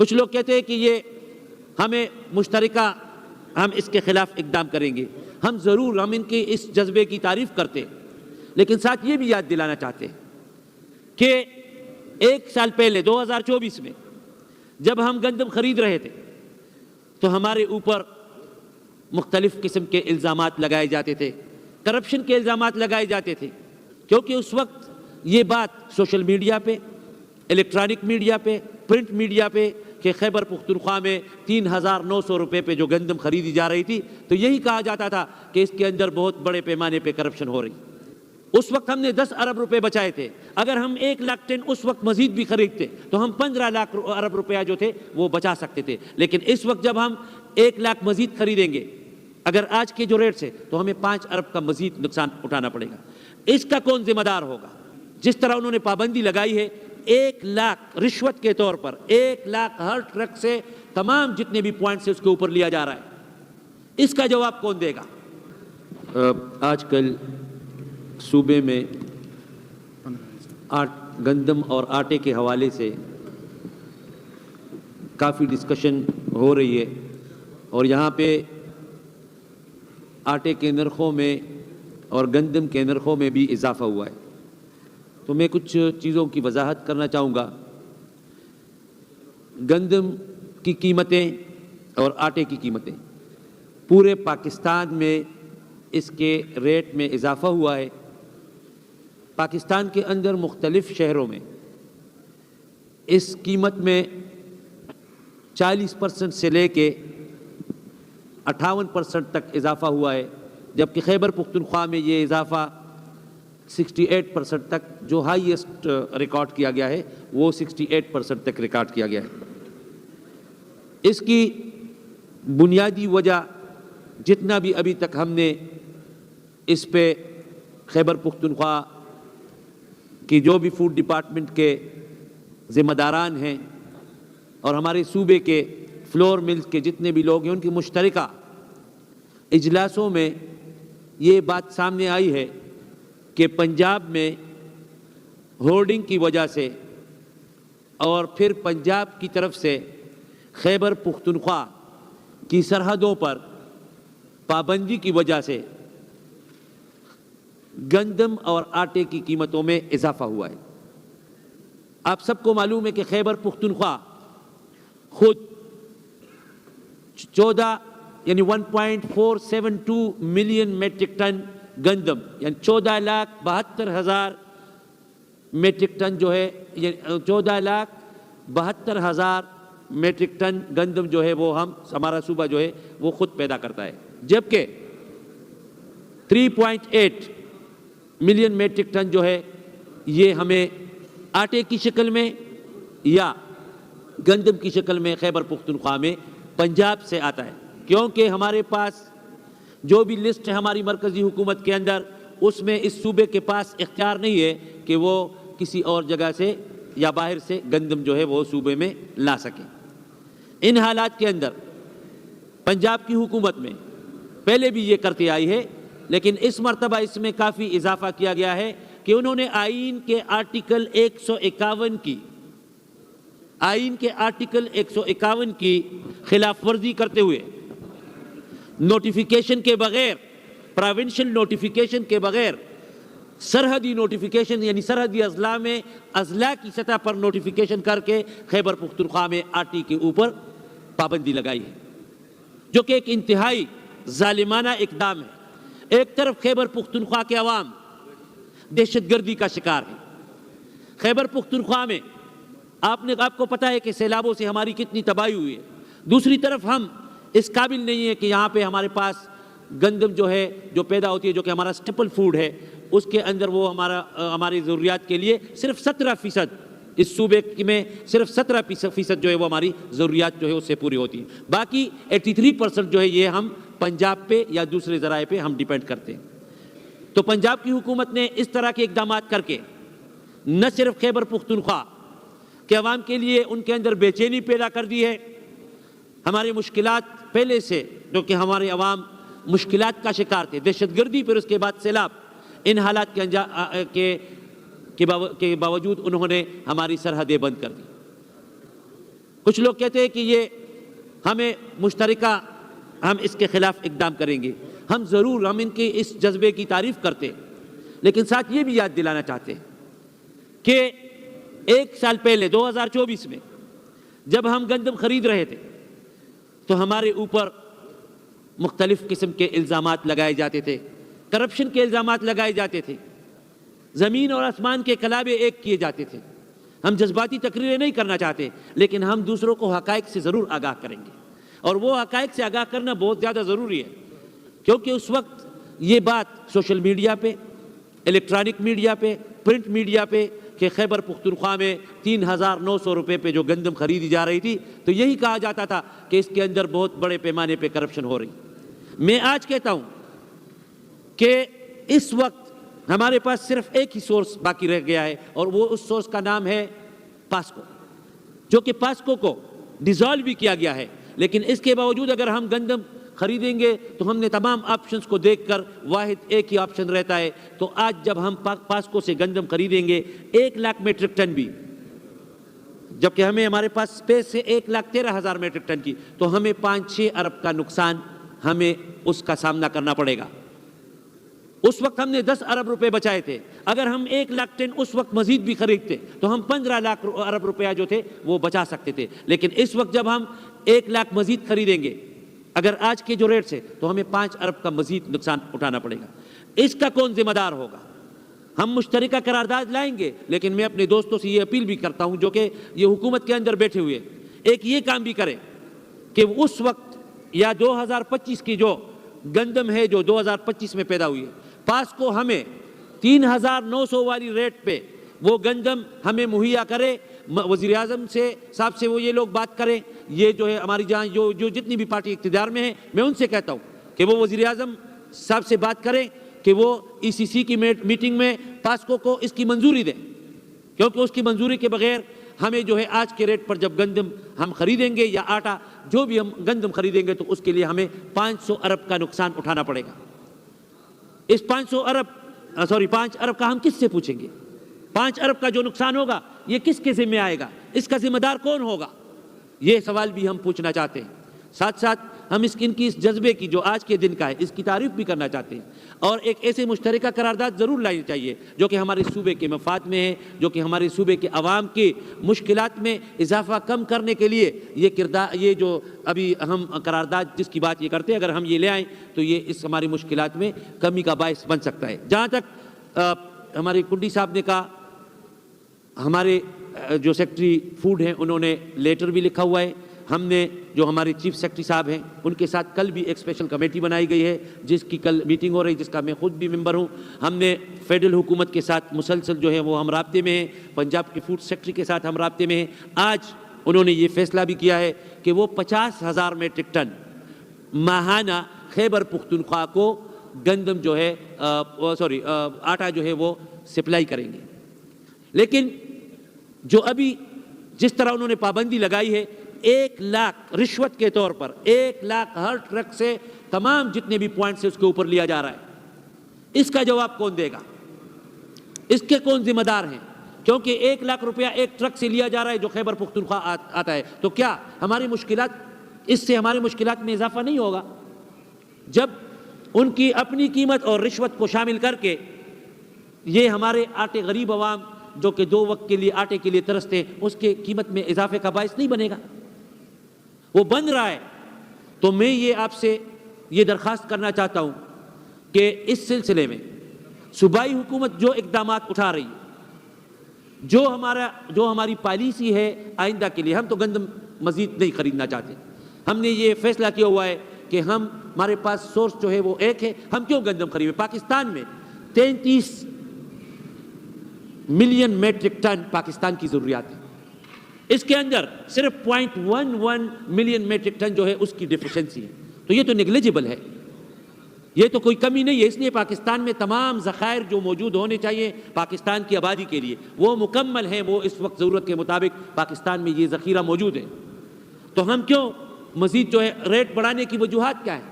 کچھ لوگ کہتے ہیں کہ یہ ہمیں مشترکہ ہم اس کے خلاف اقدام کریں گے. ہم ضرور ہم ان کے اس جذبے کی تعریف کرتے ہیں، لیکن ساتھ یہ بھی یاد دلانا چاہتے ہیں کہ ایک سال پہلے 2024 میں جب ہم گندم خرید رہے تھے تو ہمارے اوپر مختلف قسم کے الزامات لگائے جاتے تھے، کرپشن کے الزامات لگائے جاتے تھے، کیونکہ اس وقت یہ بات سوشل میڈیا پہ، الیکٹرانک میڈیا پہ، پرنٹ میڈیا پہ کہ خیبر پختونخوا میں 3,900 روپے پہ جو گندم خریدی جا رہی تھی تو یہی کہا جاتا تھا کہ اس کے اندر بہت بڑے پیمانے پہ کرپشن ہو رہی. اس وقت ہم نے 10 ارب روپے بچائے تھے. اگر ہم 1 لاکھ ٹن اس وقت مزید بھی خریدتے تو ہم 15 ارب روپیہ جو تھے وہ بچا سکتے تھے. لیکن اس وقت جب ہم 1 لاکھ مزید خریدیں گے اگر آج کے جو ریٹ سے، تو ہمیں 5 ارب کا مزید نقصان اٹھانا پڑے گا. اس کا کون ذمہ دار ہوگا؟ جس طرح انہوں نے پابندی لگائی ہے 1 لاکھ رشوت کے طور پر، 1 لاکھ ہر ٹرک سے تمام جتنے بھی پوائنٹس ہیں اس کے اوپر لیا جا رہا ہے. اس کا جواب کون دے گا؟ آج کل صوبے میں گندم اور آٹے کے حوالے سے کافی ڈسکشن ہو رہی ہے، اور یہاں پہ آٹے کے نرخوں میں اور گندم کے نرخوں میں بھی اضافہ ہوا ہے. تو میں کچھ چیزوں کی وضاحت کرنا چاہوں گا. گندم کی قیمتیں اور آٹے کی قیمتیں پورے پاکستان میں اس کے ریٹ میں اضافہ ہوا ہے. پاکستان کے اندر مختلف شہروں میں اس قیمت میں 40% سے لے کے 58% تک اضافہ ہوا ہے، جبکہ خیبر پختونخوا میں یہ اضافہ 68% تک جو ہائیسٹ ریکارڈ کیا گیا ہے وہ 68% تک ریکارڈ کیا گیا ہے. اس کی بنیادی وجہ جتنا بھی ابھی تک ہم نے اس پہ خیبر پختونخوا کی جو بھی فوڈ ڈپارٹمنٹ کے ذمہ داران ہیں اور ہمارے صوبے کے فلور ملز کے جتنے بھی لوگ ہیں ان کی مشترکہ اجلاسوں میں یہ بات سامنے آئی ہے کہ پنجاب میں ہورڈنگ کی وجہ سے اور پھر پنجاب کی طرف سے خیبر پختونخوا کی سرحدوں پر پابندی کی وجہ سے گندم اور آٹے کی قیمتوں میں اضافہ ہوا ہے. آپ سب کو معلوم ہے کہ خیبر پختونخوا خود 1.472 ملین میٹرک ٹن گندم یعنی 14,72,000 میٹرک ٹن جو ہے 14,72,000 میٹرک ٹن گندم جو ہے وہ ہمارا صوبہ جو ہے وہ خود پیدا کرتا ہے، جبکہ 3.8 ملین میٹرک ٹن جو ہے یہ ہمیں آٹے کی شکل میں یا گندم کی شکل میں خیبر پختونخوا میں پنجاب سے آتا ہے. کیونکہ ہمارے پاس جو بھی لسٹ ہے ہماری مرکزی حکومت کے اندر اس میں اس صوبے کے پاس اختیار نہیں ہے کہ وہ کسی اور جگہ سے یا باہر سے گندم جو ہے وہ صوبے میں لا سکے. ان حالات کے اندر پنجاب کی حکومت میں پہلے بھی یہ کرتی آئی ہے، لیکن اس مرتبہ اس میں کافی اضافہ کیا گیا ہے کہ انہوں نے آئین کے آرٹیکل 151 کی خلاف ورزی کرتے ہوئے نوٹیفیکیشن کے بغیر، پروونشل نوٹیفیکیشن کے بغیر سرحدی نوٹیفیکیشن یعنی سرحدی اضلاع میں اضلاع کی سطح پر نوٹیفیکیشن کر کے خیبر پختونخوا میں آٹے کے اوپر پابندی لگائی ہے، جو کہ ایک انتہائی ظالمانہ اقدام ہے. ایک طرف خیبر پختونخوا کے عوام دہشت گردی کا شکار ہے. خیبر پختونخوا میں آپ کو پتہ ہے کہ سیلابوں سے ہماری کتنی تباہی ہوئی ہے. دوسری طرف ہم اس قابل نہیں ہے کہ یہاں پہ ہمارے پاس گندم جو ہے جو پیدا ہوتی ہے جو کہ ہمارا سٹیپل فوڈ ہے اس کے اندر وہ ہماری ضروریات کے لیے صرف 17% اس صوبے میں صرف 17% جو ہے وہ ہماری ضروریات جو ہے اس سے پوری ہوتی ہیں. باقی 83% جو ہے یہ ہم پنجاب پہ یا دوسرے ذرائع پہ ہم ڈیپینڈ کرتے ہیں. تو پنجاب کی حکومت نے اس طرح کے اقدامات کر کے نہ صرف خیبر پختونخوا کے عوام کے لیے ان کے اندر بے چینی پیدا کر دی ہے. ہماری مشکلات پہلے سے جو کہ ہمارے عوام مشکلات کا شکار تھے، دہشت گردی پھر اس کے بعد سیلاب، ان حالات کے باوجود انہوں نے ہماری سرحدیں بند کر دی. کچھ لوگ کہتے ہیں کہ یہ ہمیں مشترکہ ہم اس کے خلاف اقدام کریں گے. ہم ضرور ہم ان کے اس جذبے کی تعریف کرتے ہیں، لیکن ساتھ یہ بھی یاد دلانا چاہتے ہیں کہ ایک سال پہلے 2024 میں جب ہم گندم خرید رہے تھے تو ہمارے اوپر مختلف قسم کے الزامات لگائے جاتے تھے، کرپشن کے الزامات لگائے جاتے تھے، زمین اور آسمان کے کلابے ایک کیے جاتے تھے. ہم جذباتی تقریریں نہیں کرنا چاہتے، لیکن ہم دوسروں کو حقائق سے ضرور آگاہ کریں گے، اور وہ حقائق سے آگاہ کرنا بہت زیادہ ضروری ہے، کیونکہ اس وقت یہ بات سوشل میڈیا پہ، الیکٹرانک میڈیا پہ، پرنٹ میڈیا پہ کہ خیبر پختونخوا میں 3,900 روپے پہ جو گندم خریدی جا رہی تھی تو یہی کہا جاتا تھا کہ اس کے اندر بہت بڑے پیمانے پہ کرپشن ہو رہی. میں آج کہتا ہوں کہ اس وقت ہمارے پاس صرف ایک ہی سورس باقی رہ گیا ہے، اور وہ اس سورس کا نام ہے پاسکو، جو کہ پاسکو کو ڈیزالو بھی کیا گیا ہے. لیکن اس کے باوجود اگر ہم گندم خریدیں گے تو ہم نے تمام آپشنز کو دیکھ کر واحد ایک ہی آپشن رہتا ہے. تو آج جب ہم پاسکو سے گندم خریدیں گے 1,00,000 میٹرک ٹن بھی، جبکہ ہمارے پاس اسپیس ہے 1,13,000 میٹرک ٹن کی، تو ہمیں 5-6 ارب کا نقصان ہمیں اس کا سامنا کرنا پڑے گا. اس وقت ہم نے 10 ارب روپے بچائے تھے. اگر ہم 1,00,000 ٹن اس وقت مزید بھی خریدتے تو ہم 15 ارب روپیہ جو تھے وہ بچا سکتے تھے. لیکن اس وقت جب ہم 1,00,000 مزید خریدیں گے اگر آج کے جو ریٹ سے، تو ہمیں 5 ارب کا مزید نقصان اٹھانا پڑے گا. اس کا کون ذمہ دار ہوگا؟ ہم مشترکہ قرارداد لائیں گے، لیکن میں اپنے دوستوں سے یہ اپیل بھی کرتا ہوں جو کہ یہ حکومت کے اندر بیٹھے ہوئے، ایک یہ کام بھی کریں کہ اس وقت یا 2025 کی جو گندم ہے جو 2025 میں پیدا ہوئی ہے، پاسکو ہمیں 3,900 والی ریٹ پہ وہ گندم ہمیں مہیا کرے. وزیر اعظم صاحب سے وہ یہ لوگ بات کریں، یہ جو ہے ہماری جہاں جو جتنی بھی پارٹی اقتدار میں ہے، میں ان سے کہتا ہوں کہ وہ وزیر اعظم صاحب سے بات کریں کہ وہ ECC کی میٹنگ میں پاسکو کو اس کی منظوری دیں، کیونکہ اس کی منظوری کے بغیر ہمیں جو ہے آج کے ریٹ پر جب گندم ہم خریدیں گے یا آٹا جو بھی ہم گندم خریدیں گے تو اس کے لیے ہمیں 500 ارب کا نقصان اٹھانا پڑے گا. اس 5 ارب کا ہم کس سے پوچھیں گے؟ 5 ارب کا جو نقصان ہوگا یہ کس کے ذمہ آئے گا؟ اس کا ذمہ دار کون ہوگا؟ یہ سوال بھی ہم پوچھنا چاہتے ہیں. ساتھ ساتھ ہم ان کی اس جذبے کی جو آج کے دن کا ہے اس کی تعریف بھی کرنا چاہتے ہیں، اور ایک ایسے مشترکہ قرارداد ضرور لانی چاہیے جو کہ ہمارے صوبے کے مفاد میں ہے، جو کہ ہمارے صوبے کے عوام کی مشکلات میں اضافہ کم کرنے کے لیے یہ جو ابھی ہم قرارداد جس کی بات یہ کرتے ہیں، اگر ہم یہ لے آئیں تو یہ اس ہماری مشکلات میں کمی کا باعث بن سکتا ہے. جہاں تک ہمارے کنڈی صاحب نے کہا، ہمارے جو سیکٹری فوڈ ہیں انہوں نے لیٹر بھی لکھا ہوا ہے. ہم نے جو ہمارے چیف سیکرٹری صاحب ہیں ان کے ساتھ کل بھی ایک اسپیشل کمیٹی بنائی گئی ہے جس کی کل میٹنگ ہو رہی، جس کا میں خود بھی ممبر ہوں. ہم نے فیڈرل حکومت کے ساتھ مسلسل جو ہے وہ ہم رابطے میں ہیں، پنجاب کے فوڈ سیکرٹری کے ساتھ ہم رابطے میں ہیں. آج انہوں نے یہ فیصلہ بھی کیا ہے کہ وہ 50,000 میٹرک ٹن ماہانہ خیبر پختونخوا کو گندم جو ہے آٹا جو ہے وہ سپلائی کریں گے. لیکن جو ابھی جس طرح انہوں نے پابندی لگائی ہے 1,00,000 رشوت کے طور پر 1,00,000 ہر ٹرک سے تمام جتنے بھی پوائنٹس اس کے اوپر لیا جا رہا ہے، اس کا جواب کون دے گا؟ اس کے کون ذمہ دار ہیں؟ کیونکہ 1,00,000 روپیہ ایک ٹرک سے لیا جا رہا ہے جو خیبر پختونخوا آتا ہے، تو کیا ہماری مشکلات میں اضافہ نہیں ہوگا؟ جب ان کی اپنی قیمت اور رشوت کو شامل کر کے یہ ہمارے آٹے غریب عوام جو کہ 2 وقت کے لیے آٹے کے لیے ترستے ہیں اس کے قیمت میں اضافے کا باعث نہیں بنے گا، وہ بن رہا ہے. تو میں یہ آپ سے یہ درخواست کرنا چاہتا ہوں کہ اس سلسلے میں صوبائی حکومت جو اقدامات اٹھا رہی ہے، جو ہماری پالیسی ہے آئندہ کے لیے، ہم تو گندم مزید نہیں خریدنا چاہتے. ہم نے یہ فیصلہ کیا ہوا ہے کہ ہمارے پاس سورس جو ہے وہ ایک ہے، ہم کیوں گندم خریدیں؟ پاکستان میں 33 ملین میٹرک ٹن پاکستان کی ضروریات ہیں، اس کے اندر صرف 0.11 ملین میٹرک ٹن جو ہے اس کی ڈیفیشنسی ہے. تو یہ تو نیگلیجبل ہے، یہ تو کوئی کمی نہیں ہے. اس لیے پاکستان میں تمام ذخائر جو موجود ہونے چاہیے پاکستان کی آبادی کے لیے وہ مکمل ہیں، وہ اس وقت ضرورت کے مطابق پاکستان میں یہ ذخیرہ موجود ہے. تو ہم کیوں مزید جو ہے ریٹ بڑھانے کی وجوہات کیا ہیں؟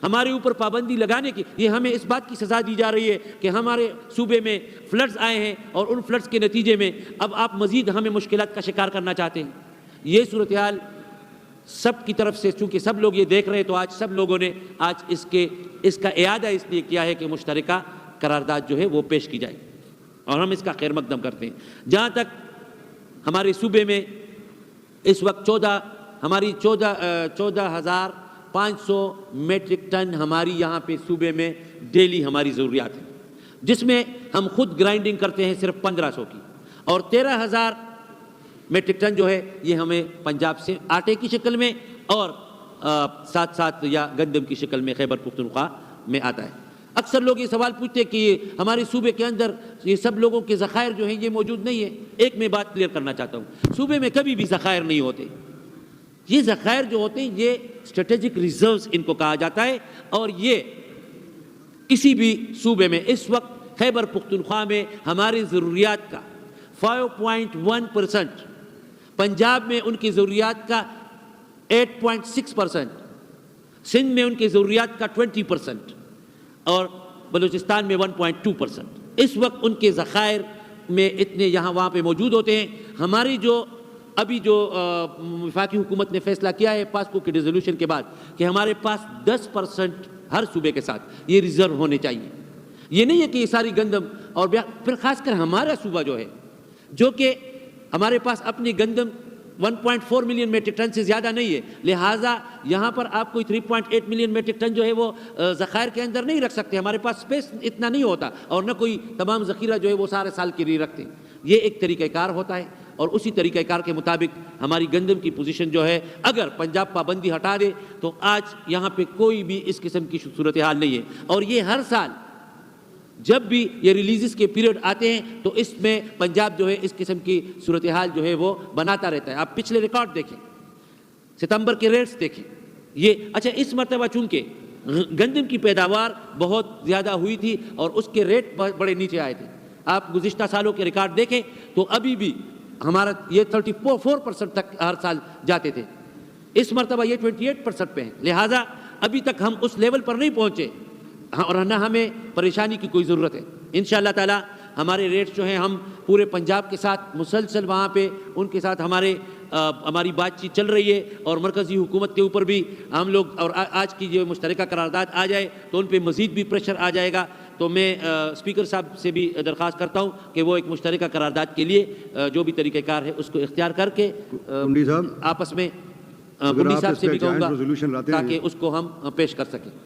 ہمارے اوپر پابندی لگانے کی، یہ ہمیں اس بات کی سزا دی جا رہی ہے کہ ہمارے صوبے میں فلڈز آئے ہیں اور ان فلڈز کے نتیجے میں اب آپ مزید ہمیں مشکلات کا شکار کرنا چاہتے ہیں. یہ صورتحال سب کی طرف سے، چونکہ سب لوگ یہ دیکھ رہے ہیں، تو آج سب لوگوں نے آج اس کا اعادہ اس لیے کیا ہے کہ مشترکہ قرارداد جو ہے وہ پیش کی جائے، اور ہم اس کا خیر مقدم کرتے ہیں۔ جہاں تک ہمارے صوبے میں اس وقت 14,500 میٹرک ٹن ہماری یہاں پہ صوبے میں ڈیلی ہماری ضروریات ہیں، جس میں ہم خود گرائنڈنگ کرتے ہیں صرف 1500 کی، اور 13,000 میٹرک ٹن جو ہے یہ ہمیں پنجاب سے آٹے کی شکل میں اور ساتھ ساتھ یا گندم کی شکل میں خیبر پختونخوا میں آتا ہے۔ اکثر لوگ یہ سوال پوچھتے ہیں کہ یہ ہمارے صوبے کے اندر یہ سب لوگوں کے ذخائر جو ہیں یہ موجود نہیں ہے۔ ایک میں بات کلیئر کرنا چاہتا ہوں، صوبے میں کبھی بھی ذخائر نہیں ہوتے۔ یہ ذخائر جو ہوتے ہیں یہ اسٹریٹجک ریزروز ان کو کہا جاتا ہے، اور یہ کسی بھی صوبے میں اس وقت خیبر پختونخوا میں ہماری ضروریات کا 5.1%، پنجاب میں ان کی ضروریات کا 8.6%، سندھ میں ان کی ضروریات کا 20%، اور بلوچستان میں 1.2%۔ اس وقت ان کے ذخائر میں اتنے وہاں پہ موجود ہوتے ہیں۔ ہماری ابھی جو وفاقی حکومت نے فیصلہ کیا ہے پاسکو کی ریزولوشن کے بعد کہ ہمارے پاس 10% ہر صوبے کے ساتھ یہ ریزرو ہونے چاہیے۔ یہ نہیں ہے کہ یہ ساری گندم، اور پھر خاص کر ہمارا صوبہ جو ہے، جو کہ ہمارے پاس اپنی گندم 1.4 ملین میٹرک ٹن سے زیادہ نہیں ہے، لہٰذا یہاں پر آپ کوئی 3.8 ملین میٹرک ٹن جو ہے وہ ذخائر کے اندر نہیں رکھ سکتے، ہمارے پاس اسپیس اتنا نہیں ہوتا، اور نہ کوئی تمام ذخیرہ جو ہے وہ سارے سال کے لیے رکھتے ہیں۔ یہ ایک طریقہ کار ہوتا ہے، اور اسی طریقہ کار کے مطابق ہماری گندم کی پوزیشن جو ہے، اگر پنجاب پابندی ہٹا دے تو آج یہاں پہ کوئی بھی اس قسم کی صورتحال نہیں ہے، اور یہ ہر سال جب بھی یہ ریلیزز کے پیریڈ آتے ہیں تو اس میں پنجاب جو ہے اس قسم کی صورتحال جو ہے وہ بناتا رہتا ہے۔ آپ پچھلے ریکارڈ دیکھیں، ستمبر کے ریٹس دیکھیں۔ اچھا، اس مرتبہ چونکہ گندم کی پیداوار بہت زیادہ ہوئی تھی اور اس کے ریٹ بڑے نیچے آئے تھے، آپ گزشتہ سالوں کے ریکارڈ دیکھیں تو ابھی بھی ہمارا یہ 34% تک ہر سال جاتے تھے، اس مرتبہ یہ 28% پہ ہیں، لہٰذا ابھی تک ہم اس لیول پر نہیں پہنچے، اور نہ ہمیں پریشانی کی کوئی ضرورت ہے۔ انشاءاللہ تعالی ہمارے ریٹس جو ہیں، ہم پورے پنجاب کے ساتھ مسلسل وہاں پہ ان کے ساتھ ہماری بات چیت چل رہی ہے، اور مرکزی حکومت کے اوپر بھی ہم لوگ، اور آج کی جو مشترکہ قرارداد آ جائے تو ان پہ مزید بھی پریشر آ جائے گا۔ تو میں اسپیکر صاحب سے بھی درخواست کرتا ہوں کہ وہ ایک مشترکہ قرارداد کے لیے جو بھی طریقہ کار ہے اس کو اختیار کر کے آپس میں، گنڈی صاحب سے بھی کہوں گا تاکہ اس کو ہم پیش کر سکیں۔